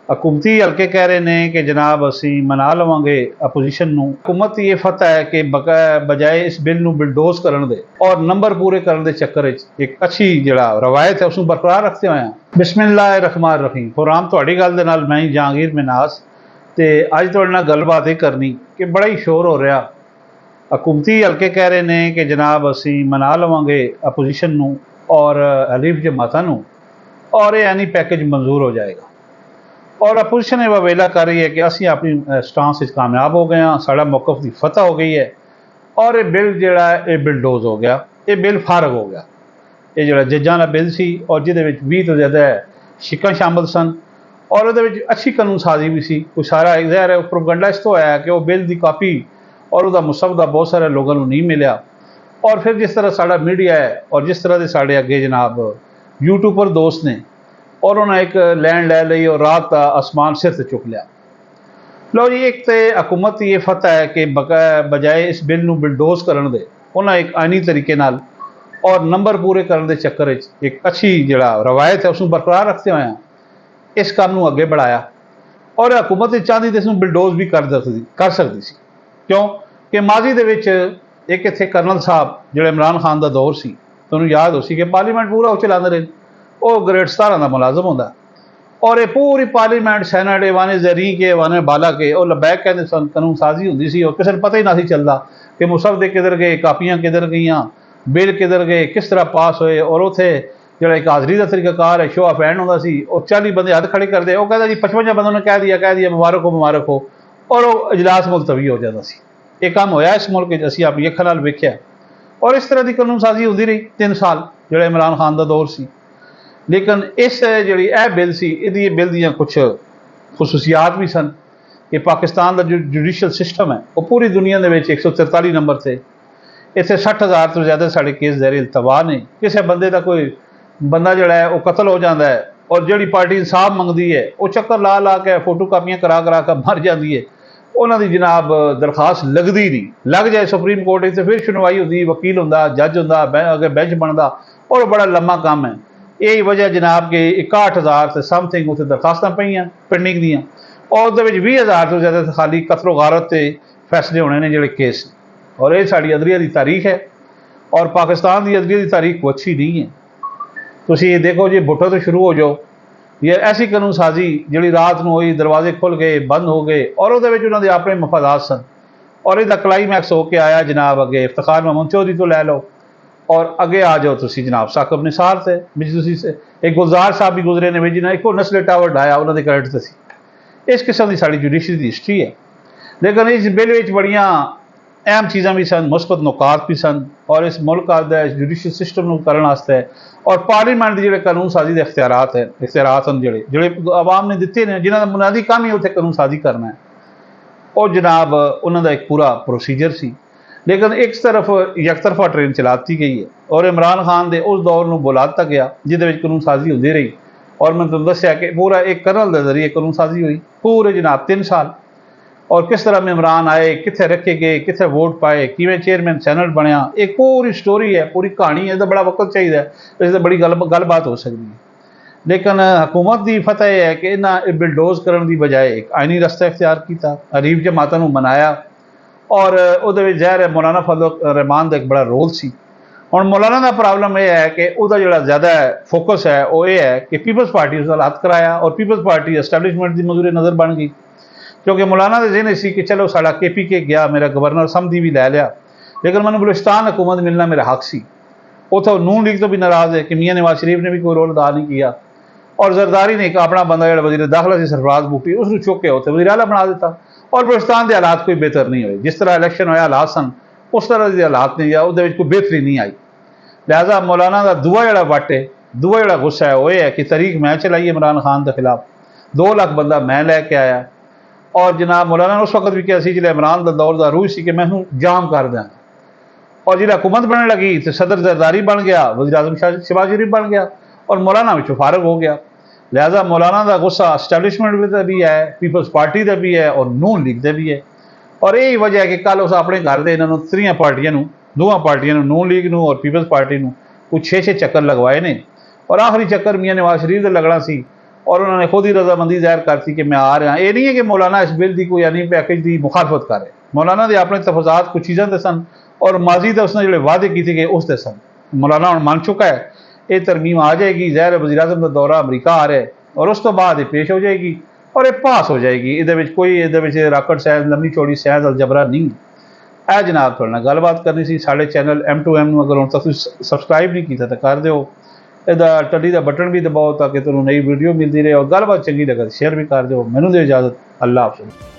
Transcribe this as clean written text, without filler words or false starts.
हकूमती हल्के कह रहे हैं कि जनाब असी मना लवांगे अपोजिशन नूं। हुकूमत की ये फतह है कि बजाए इस बिल नूं बिलडोज करन दे और नंबर पूरे करन दे चक्कर एक अच्छी जिहड़ा रवायत है उसनूं बरकरार रखते हुए बिस्मिल्लाह रहमान रहीम। खुराम तुहाडी गल दे नाल मैं ही जहांगीर मिनास ते अज तुहाडे नाल गलबात ये करनी कि बड़ा ही शोर हो रहा। हकूमती हल्के कह रहे हैं कि जनाब असी मना लवांगे अपोजिशन नूं और हलीफ जमातां नूं और ये यानी पैकेज मंजूर हो जाएगा। और अपोजिशन ये वेला कर रही है कि असी अपनी स्टांस कामयाब हो गए हैं, साड़ा मौकफ की फतह हो गई है और ये बिल जोड़ा है बिलडोज हो गया, ये बिल फारग हो गया। ये जो जजां का बिल सी और जिहदे 20 तो ज़्यादा शिकां शामिल सन और वो अच्छी कानून साजी भी सी। कोई सारा ज़ाहिर है प्रोपगंडा इस तो आया कि वह बिल की कापी और उसका मुसवदा बहुत सारे लोगों को नहीं मिला। और फिर जिस तरह साड़ा मीडिया है और जिस तरह के साढ़े अगे जनाब यूट्यूबर दोस्त ने और उन्हें एक लैंड लै ली और रात का आसमान सिर से चुक लिया। लो जी, एक तो हुकूमत की ये फतह है कि बजाए इस बिल नूं बिलडोज करन दे उन्हें एक आईनी तरीके नाल और नंबर पूरे करने के चक्कर एक अच्छी जिहड़ा रवायत है उसनूं बरकरार रखते हुए इस काम नूं अगे बढ़ाया। और हुकूमत चाहती तो इसनूं बिलडोज भी कर सकती सी। क्यों कि माजी दे विच एक इत्थे कर्नल साहब जिहड़े इमरान खान का दौर सी, तुहानूं याद हो सी कि पार्लीमेंट पूरा वो चलाते रहे। वो ग्रेड 17 का मुलाजम होंदा और ये पूरी पार्लीमेंट सैनट वाने जरी के वाने बाला के और लबैक कहते सन, कानून साजी होंदी सी और किसी को पता ही ना सी चलता कि मुसवदे किधर गए, कापियां किधर गई, बिल किधर गए, किस तरह पास होए। और उत्थे जिहड़ा एक हाज़री का तरीकाकार है, शो ऑफ हैंड होंदा सी और 40 बंदे हथ खड़े करते, वो कहता जी 55 बंदों ने कह दिया मुबारक हो और वो इजलास मुलतवी हो जाता सी। ये काम होया इस मुल्क असीं अपनी अखां नाल वेखिया। और इस तरह की कानून साजी होंदी रही 3 साल जिहड़ा इमरान खान का दौर सी। लेकिन इस जी बिल सी ये बिल दियाँ कुछ खसूसियात भी सन कि पाकिस्तान का जो जुडिशल सिस्टम है वो पूरी दुनिया के 143 नंबर से इतने 60,000 तो ज़्यादा साढ़े केस ज़ैर इल्तवा ने। किसी बंदे का कोई बंदा जोड़ा है वो कतल हो जाता है और जी पार्टी इंसाफ मंगती है वो चक्कर ला ला के फोटो कापियां करा कर मर जाती है। उन्होंने जनाब दरखास्त लगती नहीं, लग जाए सुप्रीम कोर्ट तो फिर सुनवाई होती, वकील होंदा, जज होंदा, अगे बेंच बनता और बड़ा लम्मा काम है। यही वजह जनाब के 61,000 से समथिंग उत्थे दरखास्तां पईयां पेंडिंग दियां और उहदे विच 20,000 तो ज़्यादा खाली कतलो गारत ते फैसले होने ने जिहड़े केस। और ये साड़ी अदलिया की तारीख है और पाकिस्तान की अदलिया की तारीख को अच्छी नहीं है। तुसीं ये देखो जी, भुट्टो तो शुरू हो जाओ, ये ऐसी कानून साजी जिहड़ी रात नूं होई, दरवाजे खुल गए, बंद हो गए और उहदे विच उन्हां दे अपने मफादात सन। और इसका क्लाईमैक्स होकर आया जनाब अगे इफ्तिखार महमूद चौधरी तो लै लो और अगे आ जाओ तुसी जनाब साकिब निसार से एक गुलजार साहब भी गुजरे ने जिन्हें एक नस्ले टावर ढाया उन्होंने क्रेडिट से सी। इस किस्म की साड़ी जुडिशरी की हिस्टरी है। लेकिन इस बिल में बड़ियाँ अहम चीज़ा भी सन, मुस्बत नुकात भी सन और इस मुल्क का जुडिशल सिस्टम करने वास्ते और पार्लीमेंट के जो कानून साजी के इख्तियारात हैं जोड़े आवाम ने दिते हैं, जिन्हों का बुनियादी काम ही उत्थे कानून साजी करना है और जनाब उन्होंने एक पूरा प्रोसीजर सी। लेकिन एक तरफ यकतरफा ट्रेन चलाती गई है और इमरान खान के उस दौर में बुला दिता गया जिहदे विच कानून साजी होती रही। और मैं तुहानूं दस्सिया कि पूरा एक कर्नल के जरिए कानून साजी हुई पूरे जनाब 3 साल। और किस तरह मेमरान आए, कित्थे रखे गए, कित्थे वोट पाए, किवें चेयरमैन सैनट बनया, एक पूरी स्टोरी है, पूरी कहानी है। इसका बड़ा वक्त चाहिए, इससे बड़ी गलबात हो सकती है। लेकिन हुकूमत की फतह यह है कि इन्हें बिलडोज करने की बजाय एक आईनी रस्ता इख्तियार किया, हरीफ जमातां नूं मनाया और उहदे विच ज़ाहिर है मौलाना फजल रहमान का एक बड़ा रोल सी। हुण मौलाना का प्रॉब्लम यह है कि उसका जो ज़्यादा फोकस है वो ये है कि पीपल्स पार्टी उस हथ कराया और पीपल्स पार्टी एस्टैबलिशमेंट की मजूरे नज़र बन गई। क्योंकि मौलाना के ज़हन सी कि चलो साड़ा KPK गया, मेरा गवर्नर समझी भी लै लिया, लेकिन मैंने बलूचिस्तान हुकूमत मिलना मेरा हक सी। उतो नून लीग तो भी नाराज़ है कि मियाँ नवाज शरीफ ने भी कोई रोल अदा नहीं किया और जरदारी ने एक अपना बंदा जो वज़ीर दाखिला से सरफराज बूटी उसको चुक के उत्थे वज़ीर आला बना दिता और बलूचिस्तान के हालात कोई बेहतर नहीं हुए। जिस तरह इलैक्शन होया हालात सन उस तरह के हालात नहीं, उसदे कोई बेहतरी नहीं आई। लिहाजा मौलाना का दूआ जो वट है, दूआ जो गुस्सा है वो है कि तरीक मैं चलाई इमरान खान के खिलाफ, 2 लाख बंदा मैं लैके आया और जनाब मौलाना ने उस वक्त भी कहा सी जो इमरान का दौर का रूह सी कि मैं जाम कर दें। और जो हुकूमत बनने लगी तो सदर जरदारी बन गया, वज़ीर आज़म शहबाज शरीफ बन गया और मौलाना विचों फारग हो गया। लिहाजा मौलाना का गुस्सा एस्टैबलिशमेंट भी है, पीपल्स पार्टी का भी है और नून लीग का भी है। और यही वजह है कि कल उस अपने घर के इन्होंने 3 पार्टियों, 2 पार्टियों नून लीग और पीपल्स पार्टी को कुछ 6-6 चक्कर लगवाए ने और आखिरी चक्कर मियाँ नवाज शरीफ का लगना सी और उन्होंने खुद ही रजामंदी ज़ाहिर करती कि मैं आ रहा। ये नहीं है कि मौलाना इस बिल की कोई यानी पैकेज की मुखालफत करे। मौलाना के अपने तफजात कुछ चीज़ों के सन और माजी का उसने जो वादे किए थे उसके सन। मौलाना हम मान चुका है ये तरमीम आ जाएगी, ज़ाहिर वज़ीर आज़म का दौरा अमरीका आ रहा है और उस तो बाद ये पेश हो जाएगी और ये पास हो जाएगी। ये कोई ये राकट साइंस लंबी चौड़ी साइंस अलजबरा नहीं है। जनाब थोड़े गलबात करनी सी। साढ़े चैनल M2M अगर हम तक सबसक्राइब नहीं किया तो कर दो, ਇਹਦਾ ਟੱਲੀ ਦਾ ਬਟਨ ਵੀ ਦਬਾਓ ਤਾਂ ਕਿ ਤੁਹਾਨੂੰ ਨਈ ਵੀਡੀਓ ਮਿਲਦੀ ਰਹੇ और गलबात चंगी लगे शेयर भी कर दो। मैनू दे इजाज़त, अल्लाह हाफ़िज़।